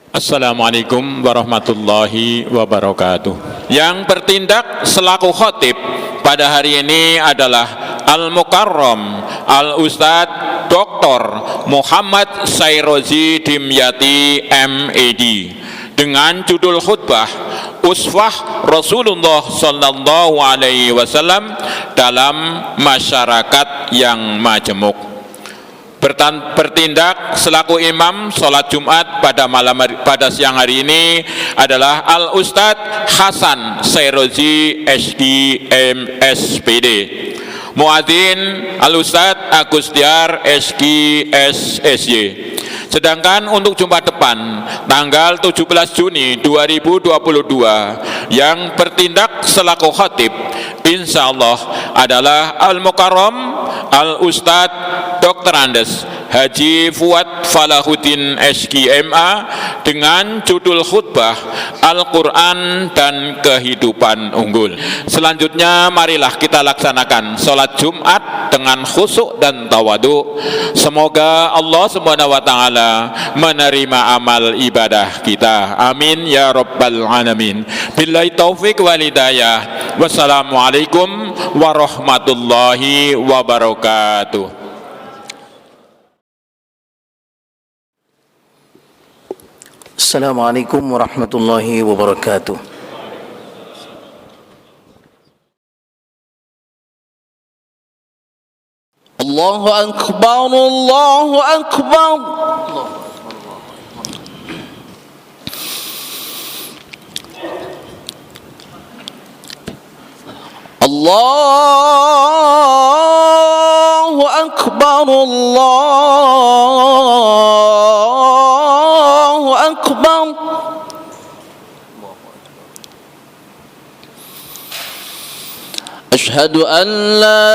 Assalamualaikum warahmatullahi wabarakatuh. Yang bertindak selaku khatib pada hari ini adalah Al-Mukarram Al-Ustadz Dr. Muhammad Sairozi Dimyati MED dengan judul khutbah Uswah Rasulullah Sallallahu Alaihi Wasallam dalam masyarakat yang majemuk. Bertindak selaku imam sholat Jumat pada siang hari ini adalah Al Ustadz Hasan Sairozi SD MSPD. Muadzin Al Ustadz Agustiar SG SSY. Sedangkan untuk Jumat depan tanggal 17 Juni 2022 yang bertindak selaku khatib insyaallah adalah Al-Mukarram Al-Ustadz Dr. Andes Haji Fuad Falahuddin SGMA dengan judul khutbah Al-Quran dan Kehidupan Unggul. Selanjutnya marilah kita laksanakan sholat Jumat dengan khusyuk dan tawadu. Semoga Allah Subhanahu wa Ta'ala menerima amal ibadah kita. Amin ya rabbal alamin. Billahi taufik wal hidayah. Wassalamualaikum warahmatullahi wabarakatuh. Assalamualaikum warahmatullahi wabarakatuh. Allahu akbar, Allahu akbar. Allahu akbar, Allahu akbar. Asyhadu an la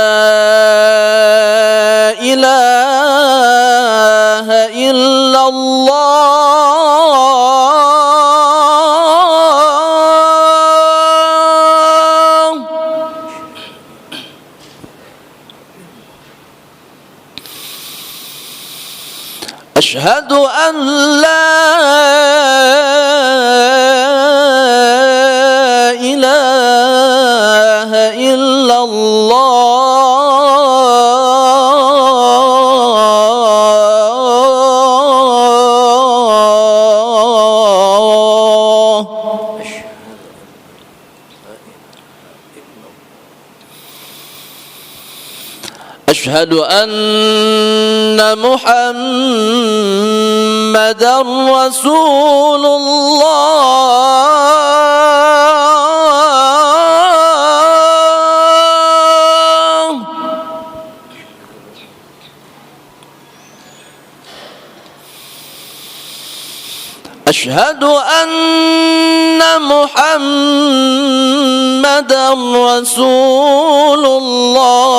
ilaha illallah. Asyhadu an la ilaha illallah. أشهد أن محمدًا رسول الله. أشهد أن محمدًا رسول الله.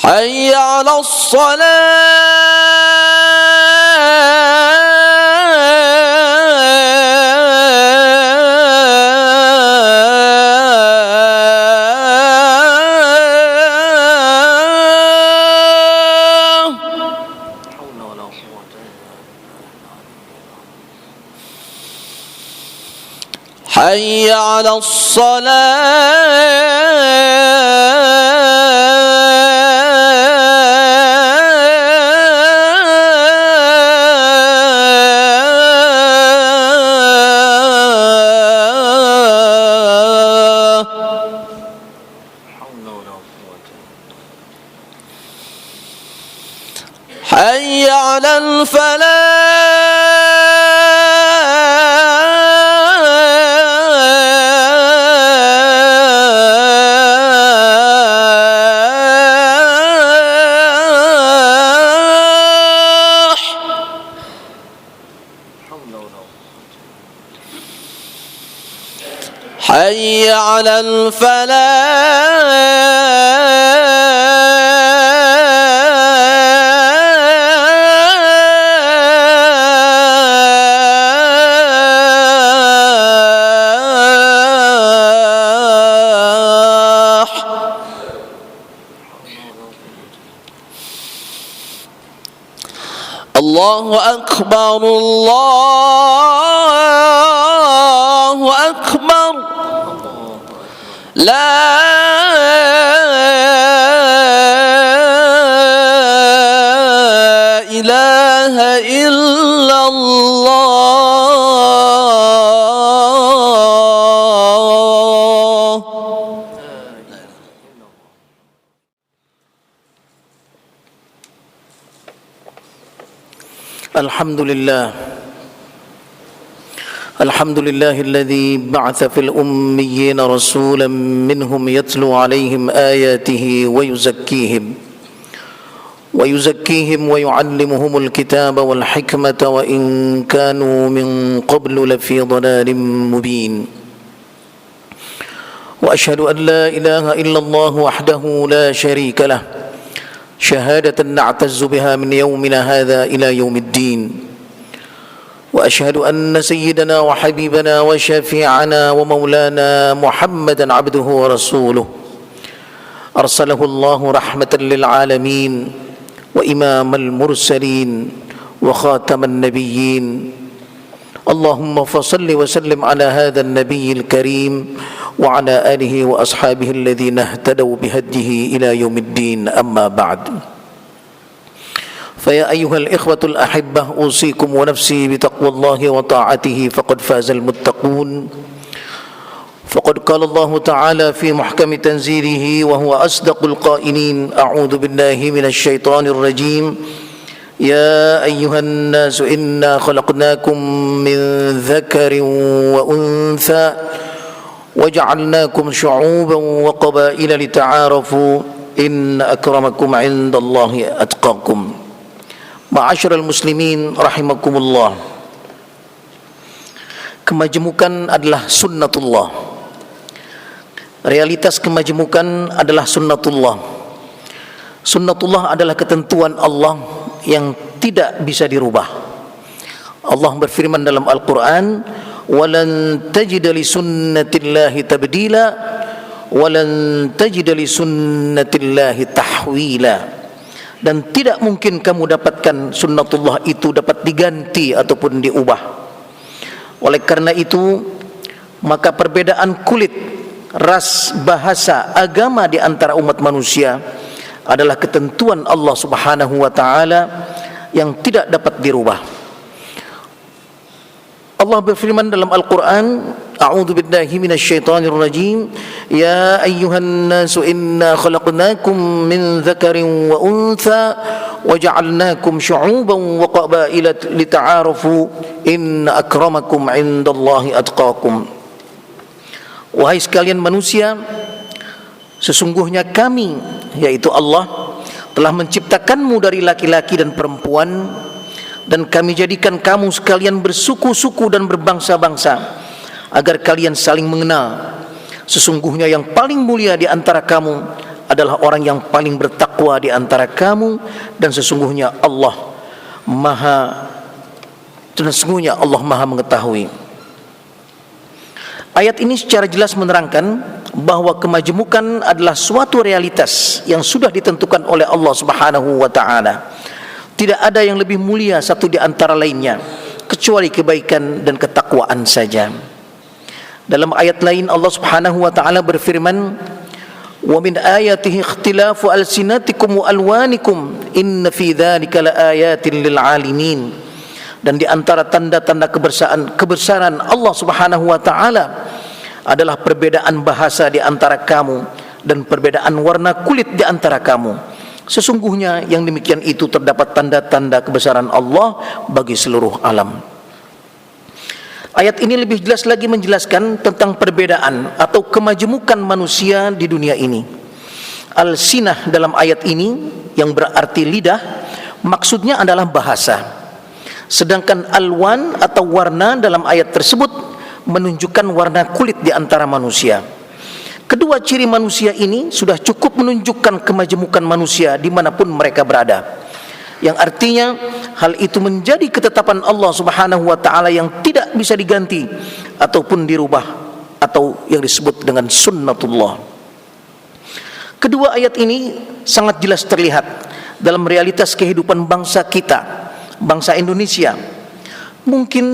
حي على حي على الصلاة. حي على الفلاح. حي على الفلاح. الله أكبر الله أكبر لا إله إلا الله. الحمد لله الذي بعث في الأميين رسولا منهم يتلو عليهم آياته ويزكيهم ويعلمهم الكتاب والحكمة وإن كانوا من قبل لفي ضلال مبين. وأشهد أن لا إله إلا الله وحده لا شريك له شهادة نعتز بها من يومنا هذا إلى يوم الدين. وأشهد أن سيدنا وحبيبنا وشفيعنا ومولانا محمدا عبده ورسوله أرسله الله رحمة للعالمين وإمام المرسلين وخاتم النبيين. اللهم فصل وسلم على هذا النبي الكريم وعلى آله وأصحابه الذين اهتدوا بهديه إلى يوم الدين. أما بعد، فيا أيها الإخوة الأحبة، أوصيكم ونفسي بتقوى الله وطاعته فقد فاز المتقون. فقد قال الله تعالى في محكم تنزيله وهو أصدق القائلين: أعوذ بالله من الشيطان الرجيم. يا أيها الناس إنا خلقناكم من ذكر وأنثى وجعلناكم شعوبا وقبائل لتعارفوا إن أكرمكم عند الله أتقاكم. Ma'asyiral muslimin rahimakumullah. Kemajemukan adalah sunnatullah. Realitas kemajemukan adalah sunnatullah. Sunnatullah adalah ketentuan Allah yang tidak bisa dirubah. Allah berfirman dalam Al-Quran, "Walan tajida li sunnatillahi tabdila, walan tajida li sunnatillahi tahwila." Dan tidak mungkin kamu dapatkan sunnatullah itu dapat diganti ataupun diubah. Oleh karena itu, maka perbedaan kulit, ras, bahasa, agama di antara umat manusia adalah ketentuan Allah Subhanahu wa taala yang tidak dapat dirubah. Allah berfirman dalam Al-Quran, A'udzu billahi minasyaitonir rajim. Ya ayyuhan nasu inna khalaqnakum min dzakarin wa untha wa ja'alnakum syu'uban wa qabaila lita'arafu inna akramakum 'indallahi atqakum. Wahai sekalian manusia, sesungguhnya kami, yaitu Allah, telah menciptakanmu dari laki-laki dan perempuan, dan kami jadikan kamu sekalian bersuku-suku dan berbangsa-bangsa agar kalian saling mengenal. Sesungguhnya yang paling mulia di antara kamu adalah orang yang paling bertakwa di antara kamu, dan sesungguhnya Allah Maha mengetahui. Ayat ini secara jelas menerangkan bahwa kemajemukan adalah suatu realitas yang sudah ditentukan oleh Allah Subhanahu wa taala. Tidak ada yang lebih mulia satu di antara lainnya kecuali kebaikan dan ketakwaan saja. Dalam ayat lain Allah Subhanahu wa taala berfirman, "Wa min ayatihi ikhtilafu alsinatikum wa alwanikum inna fi dzalika laayatin lil alamin." Dan di antara tanda-tanda kebesaran Allah Subhanahu wa taala adalah perbedaan bahasa di antara kamu dan perbedaan warna kulit di antara kamu. Sesungguhnya yang demikian itu terdapat tanda-tanda kebesaran Allah bagi seluruh alam. Ayat ini lebih jelas lagi menjelaskan tentang perbedaan atau kemajemukan manusia di dunia ini. Al-sinah dalam ayat ini yang berarti lidah, maksudnya adalah bahasa. Sedangkan alwan atau warna dalam ayat tersebut menunjukkan warna kulit di antara manusia. Kedua ciri manusia ini sudah cukup menunjukkan kemajemukan manusia dimanapun mereka berada, yang artinya hal itu menjadi ketetapan Allah Subhanahu wa taala yang tidak bisa diganti ataupun dirubah, atau yang disebut dengan sunnatullah. Kedua ayat ini sangat jelas terlihat dalam realitas kehidupan bangsa kita bangsa Indonesia. Mungkin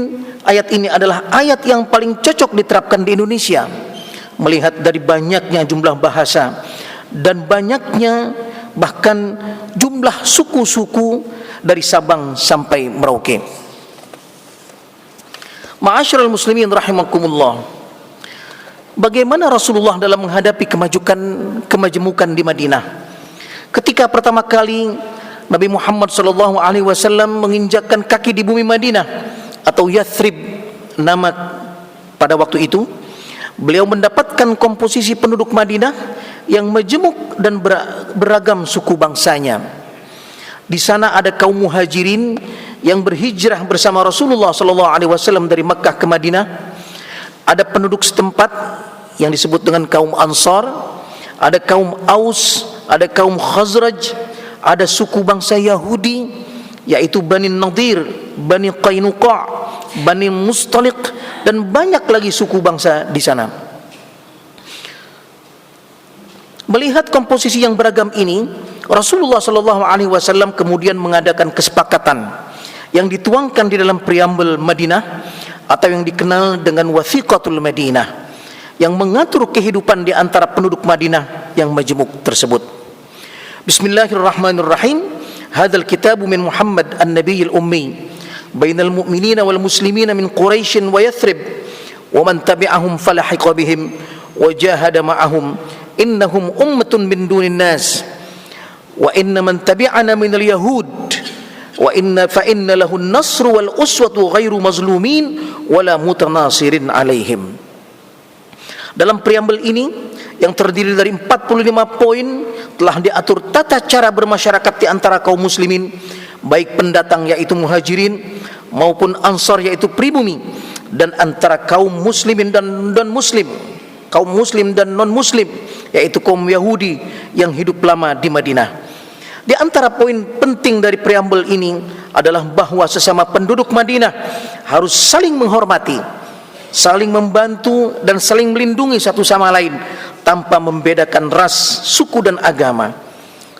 ayat ini adalah ayat yang paling cocok diterapkan di Indonesia, melihat dari banyaknya jumlah bahasa dan banyaknya bahkan jumlah suku-suku dari Sabang sampai Merauke. Ma'asyiral muslimin rahimakumullah, bagaimana Rasulullah dalam menghadapi kemajemukan di Madinah? Ketika pertama kali Nabi Muhammad SAW menginjakkan kaki di bumi Madinah atau Yathrib nama pada waktu itu, beliau mendapatkan komposisi penduduk Madinah yang majemuk dan beragam suku bangsanya. Di sana ada kaum muhajirin yang berhijrah bersama Rasulullah SAW dari Makkah ke Madinah. Ada penduduk setempat yang disebut dengan kaum Ansar, ada kaum Aus, ada kaum Khazraj, ada suku bangsa Yahudi yaitu Bani Nadir, Bani Qainuqa', Bani Mustaliq, dan banyak lagi suku bangsa di sana. Melihat komposisi yang beragam ini, Rasulullah SAW kemudian mengadakan kesepakatan yang dituangkan di dalam preambel Madinah atau yang dikenal dengan Wathiqatul Madinah, yang mengatur kehidupan di antara penduduk Madinah yang majemuk tersebut. Bismillahirrahmanirrahim. Hadzal kitabu min Muhammad an-Nabiyil Ummi bainal mu'minina wal muslimina min Quraisy wa Yathrib wa man tabi'ahum falahiqa bihim wa jahada ma'ahum innahum ummatun min dunin nas wa inna man tabi'ana minal yahud wa inna fa inna lahu an-nasru wal uswatu ghairu mazlumin wala mutanasirin alaihim. Dalam preambel ini yang terdiri dari 45 poin telah diatur tata cara bermasyarakat di antara kaum muslimin, baik pendatang yaitu muhajirin maupun ansar yaitu pribumi, dan antara kaum muslimin dan non-muslim, kaum muslim dan non-muslim yaitu kaum Yahudi yang hidup lama di Madinah. Di antara poin penting dari preambel ini adalah bahwa sesama penduduk Madinah harus saling menghormati, saling membantu dan saling melindungi satu sama lain tanpa membedakan ras, suku dan agama.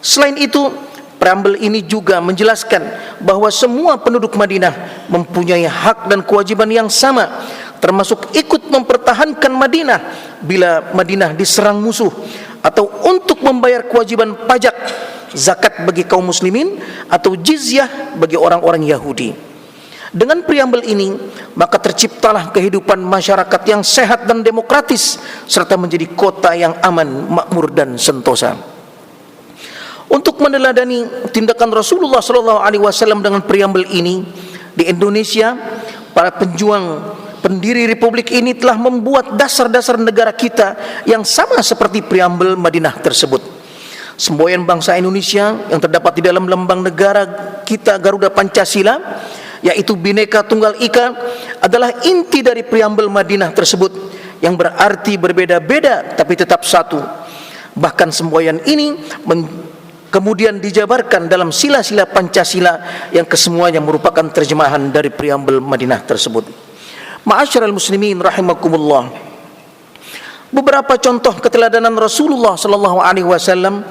Selain itu, preambel ini juga menjelaskan bahwa semua penduduk Madinah mempunyai hak dan kewajiban yang sama, termasuk ikut mempertahankan Madinah bila Madinah diserang musuh, atau untuk membayar kewajiban pajak, zakat bagi kaum muslimin, atau jizyah bagi orang-orang Yahudi. Dengan preambel ini, maka terciptalah kehidupan masyarakat yang sehat dan demokratis, serta menjadi kota yang aman, makmur dan sentosa. Untuk meneladani tindakan Rasulullah SAW dengan preambel ini, di Indonesia, para pejuang pendiri Republik ini telah membuat dasar-dasar negara kita yang sama seperti preambel Madinah tersebut. Semboyan bangsa Indonesia yang terdapat di dalam lambang negara kita Garuda Pancasila, yaitu Bhinneka Tunggal Ika, adalah inti dari preambel Madinah tersebut yang berarti berbeda-beda tapi tetap satu. Bahkan semboyan ini kemudian dijabarkan dalam sila-sila Pancasila yang kesemuanya merupakan terjemahan dari preambel Madinah tersebut. Ma'asyiral muslimin rahimakumullah, beberapa contoh keteladanan Rasulullah SAW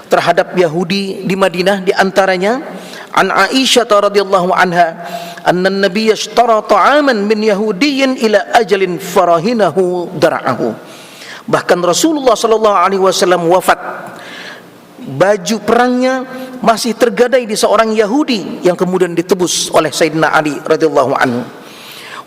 terhadap Yahudi di Madinah, di antaranya an Aisyah radhiyallahu anha anna an-nabiy ishtara ta'aman min yahudiyyin ila ajalin farahinahu dar'ahu. Bahkan Rasulullah SAW wafat, baju perangnya masih tergadai di seorang Yahudi yang kemudian ditebus oleh Sayyidina Ali radhiyallahu anhu.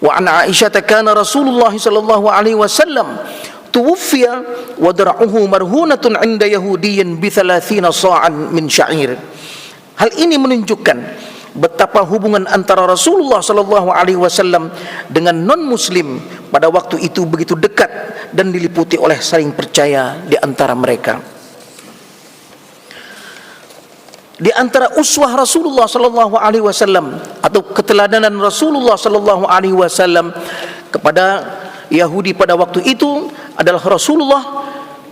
Wa an Aisyah kana Rasulullah sallallahu alaihi wasallam tuwfiya wa dar'uhu marhunatun 'inda yahudiyyin bi 30 sa'an min sya'ir. Hal ini menunjukkan betapa hubungan antara Rasulullah SAW dengan non-muslim pada waktu itu begitu dekat dan diliputi oleh saling percaya di antara mereka. Di antara uswah Rasulullah SAW atau keteladanan Rasulullah SAW kepada Yahudi pada waktu itu adalah Rasulullah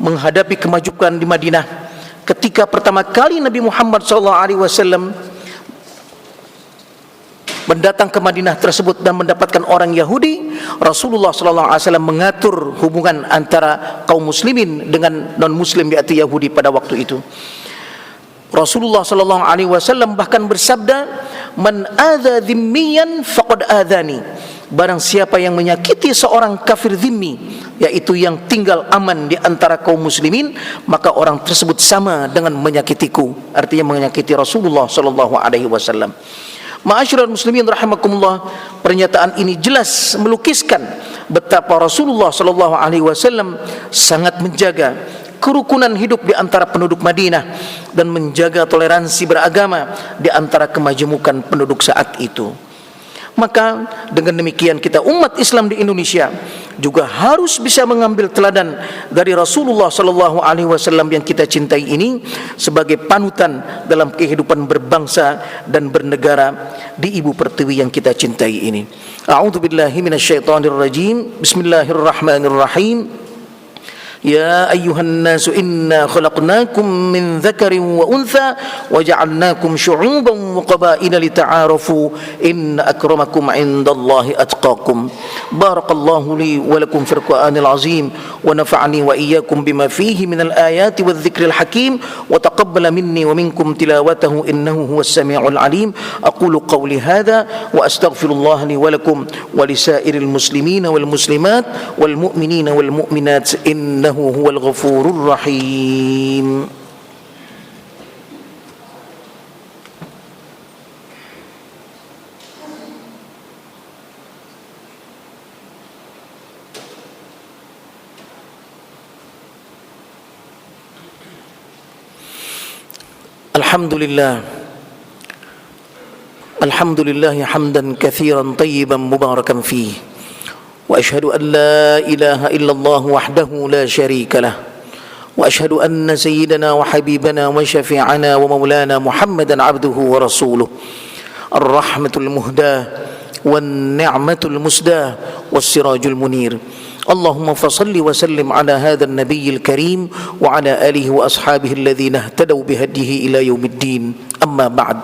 menghadapi kemajukan di Madinah. Ketika pertama kali Nabi Muhammad SAW mendatang ke Madinah tersebut dan mendapatkan orang Yahudi, Rasulullah SAW mengatur hubungan antara kaum muslimin dengan non-muslim yaitu Yahudi pada waktu itu. Rasulullah SAW bahkan bersabda, man adza dhimmiyan faqad adzani. Barang siapa yang menyakiti seorang kafir zimmi, yaitu yang tinggal aman di antara kaum muslimin, maka orang tersebut sama dengan menyakitiku, artinya menyakiti Rasulullah sallallahu alaihi wasallam. Ma'asyiral muslimin rahimakumullah, pernyataan ini jelas melukiskan betapa Rasulullah sallallahu alaihi wasallam sangat menjaga kerukunan hidup di antara penduduk Madinah dan menjaga toleransi beragama di antara kemajemukan penduduk saat itu. Maka dengan demikian kita umat Islam di Indonesia juga harus bisa mengambil teladan dari Rasulullah sallallahu alaihi wasallam yang kita cintai ini sebagai panutan dalam kehidupan berbangsa dan bernegara di ibu pertiwi yang kita cintai ini. A'udzubillahi minasyaitonirrajim. Bismillahirrahmanirrahim. يا أيها الناس إنا خلقناكم من ذكر وأنثى وجعلناكم شعوبا وقبائل لتعارفوا إن أكرمكم عند الله أتقاكم. بارك الله لي ولكم في القرآن العظيم ونفعني وإياكم بما فيه من الآيات والذكر الحكيم وتقبل مني ومنكم تلاوته إنه هو السميع العليم. أقول قولي هذا وأستغفر الله لي ولكم ولسائر المسلمين والمسلمات والمؤمنين والمؤمنات إنه هو الغفور الرحيم. الحمد لله حمدا كثيرا طيبا مباركا فيه، وأشهد أن لا إله إلا الله وحده لا شريك له، وأشهد أن سيدنا وحبيبنا وشفيعنا ومولانا محمدا عبده ورسوله، الرحمة المهداة والنعمة المسداة والسراج المنير. اللهم فصل وسلم على هذا النبي الكريم وعلى آله وأصحابه الذين اهتدوا بهديه إلى يوم الدين. أما بعد،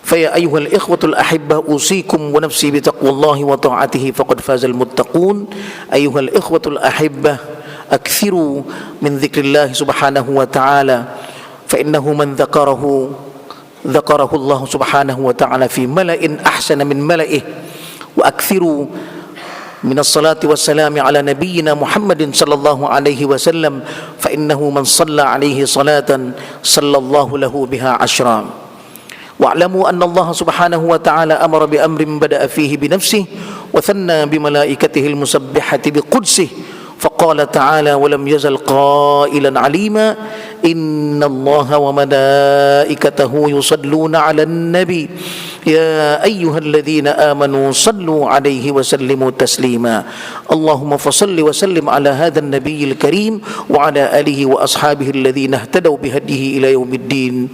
فيا أيها الإخوة الأحبة، أوصيكم ونفسي بتقوى الله وطاعته فقد فاز المتقون. أيها الإخوة الأحبة، أكثروا من ذكر الله سبحانه وتعالى، فإنه من ذكره الله سبحانه وتعالى في ملأ أحسن من ملئه. وأكثروا من الصلاة والسلام على نبينا محمد صلى الله عليه وسلم، فإنه من صلى عليه صلاة صلى الله له بها عشرا. واعلموا أن الله سبحانه وتعالى أمر بأمر بدأ فيه بنفسه وثنى بملائكته المسبحة بقدسه، فقال تعالى: ولم يزل قائلا عليما إن الله وملائكته يصلون على النبي يا أيها الذين آمنوا صلوا عليه وسلموا تسليما. اللهم فصل وسلم على هذا النبي الكريم وعلى آله وأصحابه الذين اهتدوا بهديه إلى يوم الدين.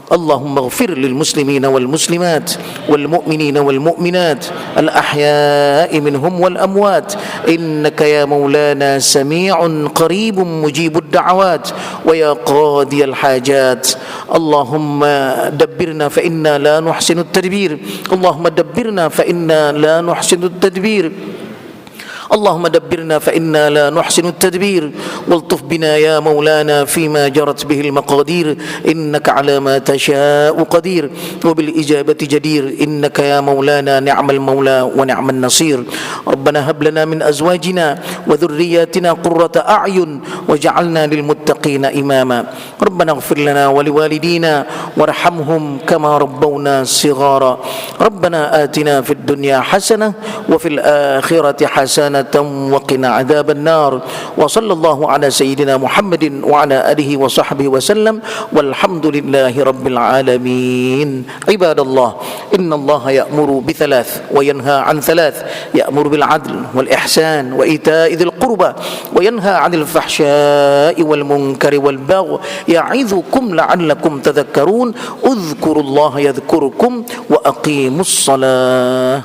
اللهم اغفر للمسلمين والمسلمات والمؤمنين والمؤمنات الأحياء منهم والأموات، إنك يا مولانا سميع قريب مجيب الدعوات ويا قاضي الحاجات. اللهم دبرنا فإنا لا نحسن التدبير، اللهم دبرنا فإنا لا نحسن التدبير، اللهم دبرنا فإنا لا نحسن التدبير، والطف بنا يا مولانا فيما جرت به المقادير، إنك على ما تشاء قدير وبالإجابة جدير، إنك يا مولانا نعم المولى ونعم النصير. ربنا هب لنا من أزواجنا وذرياتنا قرة أعين وجعلنا للمتقين إماما. ربنا اغفر لنا ولوالدينا وارحمهم كما ربونا صغارا. ربنا آتنا في الدنيا حسنة وفي الآخرة حسنة وقنا عذاب النار. وصلى الله على سيدنا محمد وعلى آله وصحبه وسلم، والحمد لله رب العالمين. عباد الله، إن الله يأمر بثلاث وينهى عن ثلاث: يأمر بالعدل والإحسان وإيتاء ذي القربى، وينهى عن الفحشاء والمنكر والبغي، يعظكم لعلكم تذكرون. اذكروا الله يذكركم وأقيموا الصلاة.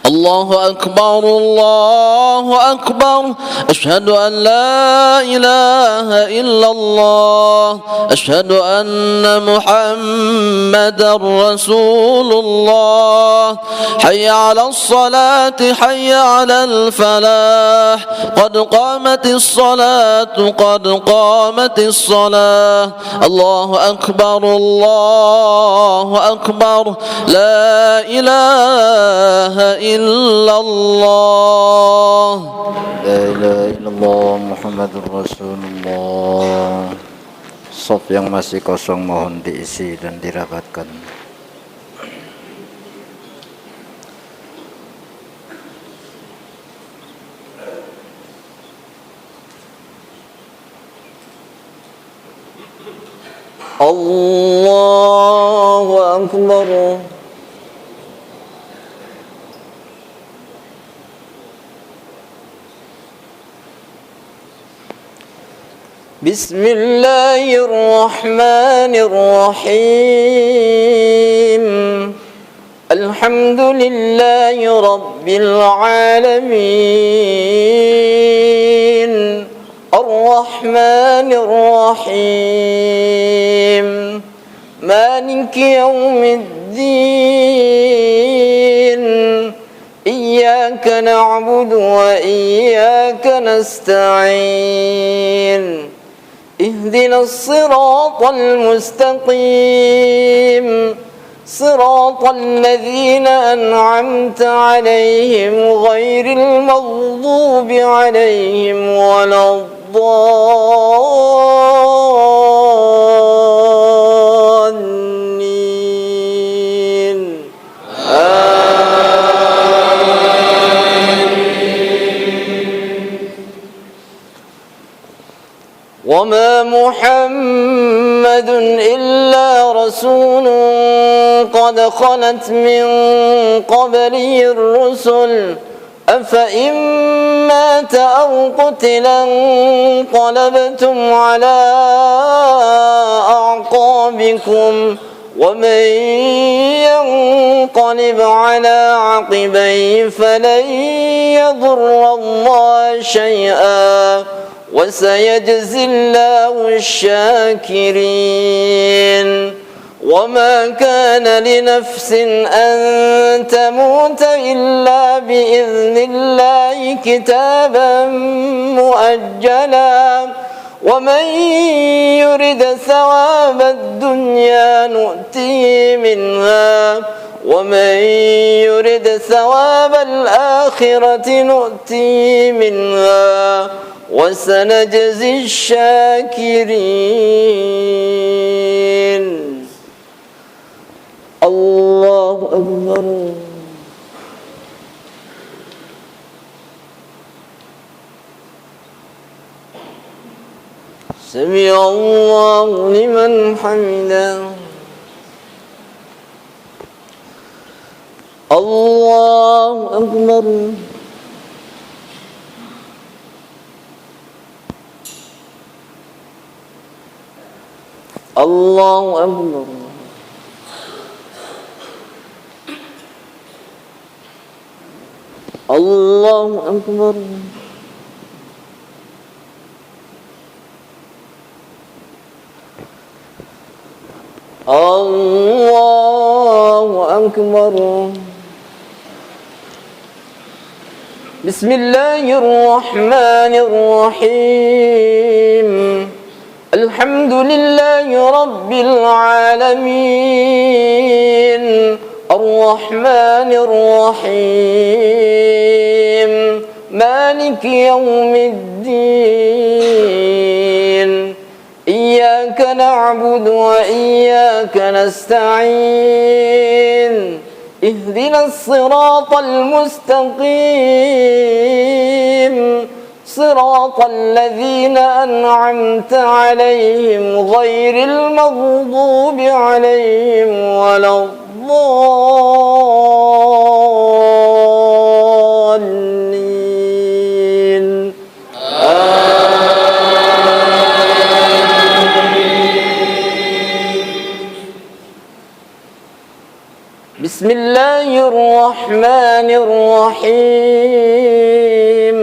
الله أكبر الله أكبر أشهد أن لا إله إلا الله أشهد أن محمدا رسول الله حي على الصلاة حي على الفلاح قد قامت الصلاة قد قامت الصلاة الله أكبر الله أكبر لا إله إلا الله La ilaha illallah Muhammadur Rasulullah. Shaf yang masih kosong mohon diisi dan dirapatkan. Allahu Akbar Bismillahirrahmanirrahim Alhamdulillahi Rabbil Alamin Ar-Rahmanir Rahim Maliki Yawmiddin Iyyaka na'budu wa iyyaka nasta'in اهدنا الصراط المستقيم صراط الذين أنعمت عليهم غير المغضوب عليهم ولا الضالين وما محمد إلا رسول قد خلت من قبله الرسل أفإن مات أو قتلا انقلبتم على أعقابكم ومن ينقلب على عقبيه فلن يضر الله شيئا وسيجزي الله الشاكرين وما كان لنفس أن تموت إلا بإذن الله كتابا مؤجلا ومن يرد ثواب الدنيا نؤتيه منها ومن يرد ثواب الآخرة نؤتيه منها وسنجزي الشاكرين الله أكبر سمع الله لمن حمده الله أكبر الله أكبر الله أكبر الله أكبر بسم الله الرحمن الرحيم الحمد لله رب العالمين الرحمن الرحيم مالك يوم الدين إياك نعبد وإياك نستعين اهدنا الصراط المستقيم صراط الذين أنعمت عليهم غير المغضوب عليهم ولا الضالين بسم بسم الله الرحمن الرحيم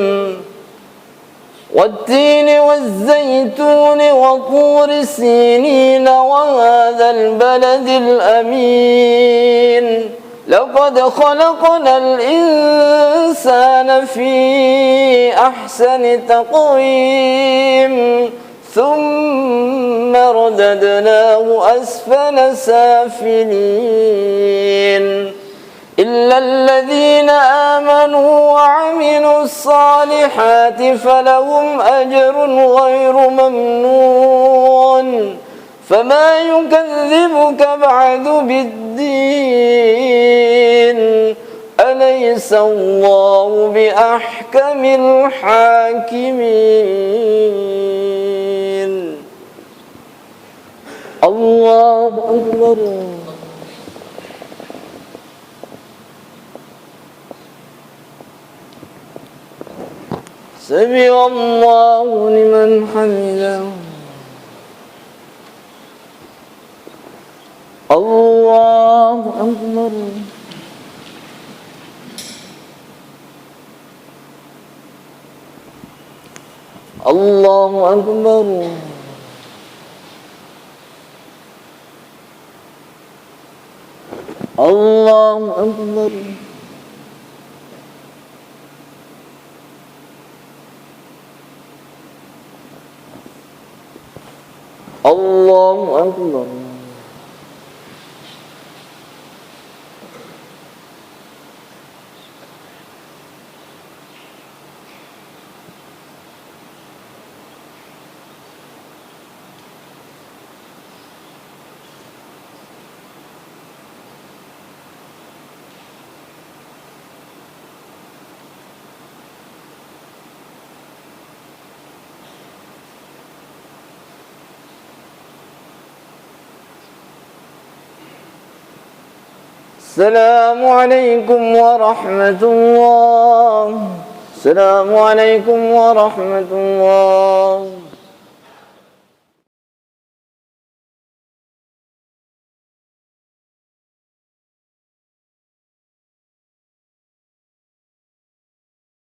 والتين والزيتون وطور سينين وهذا البلد الأمين لقد خلقنا الإنسان في أحسن تقويم ثم رددناه أسفل سافلين إلا الذين آمنوا وعملوا الصالحات فلهم أجر غير ممنون فما يكذبك بعد بالدين أليس الله بأحكم الحاكمين الله أكبر سمع الله لمن حمده الله أكبر الله أكبر الله أكبر الله أكبر السلام عليكم ورحمة الله السلام عليكم ورحمة الله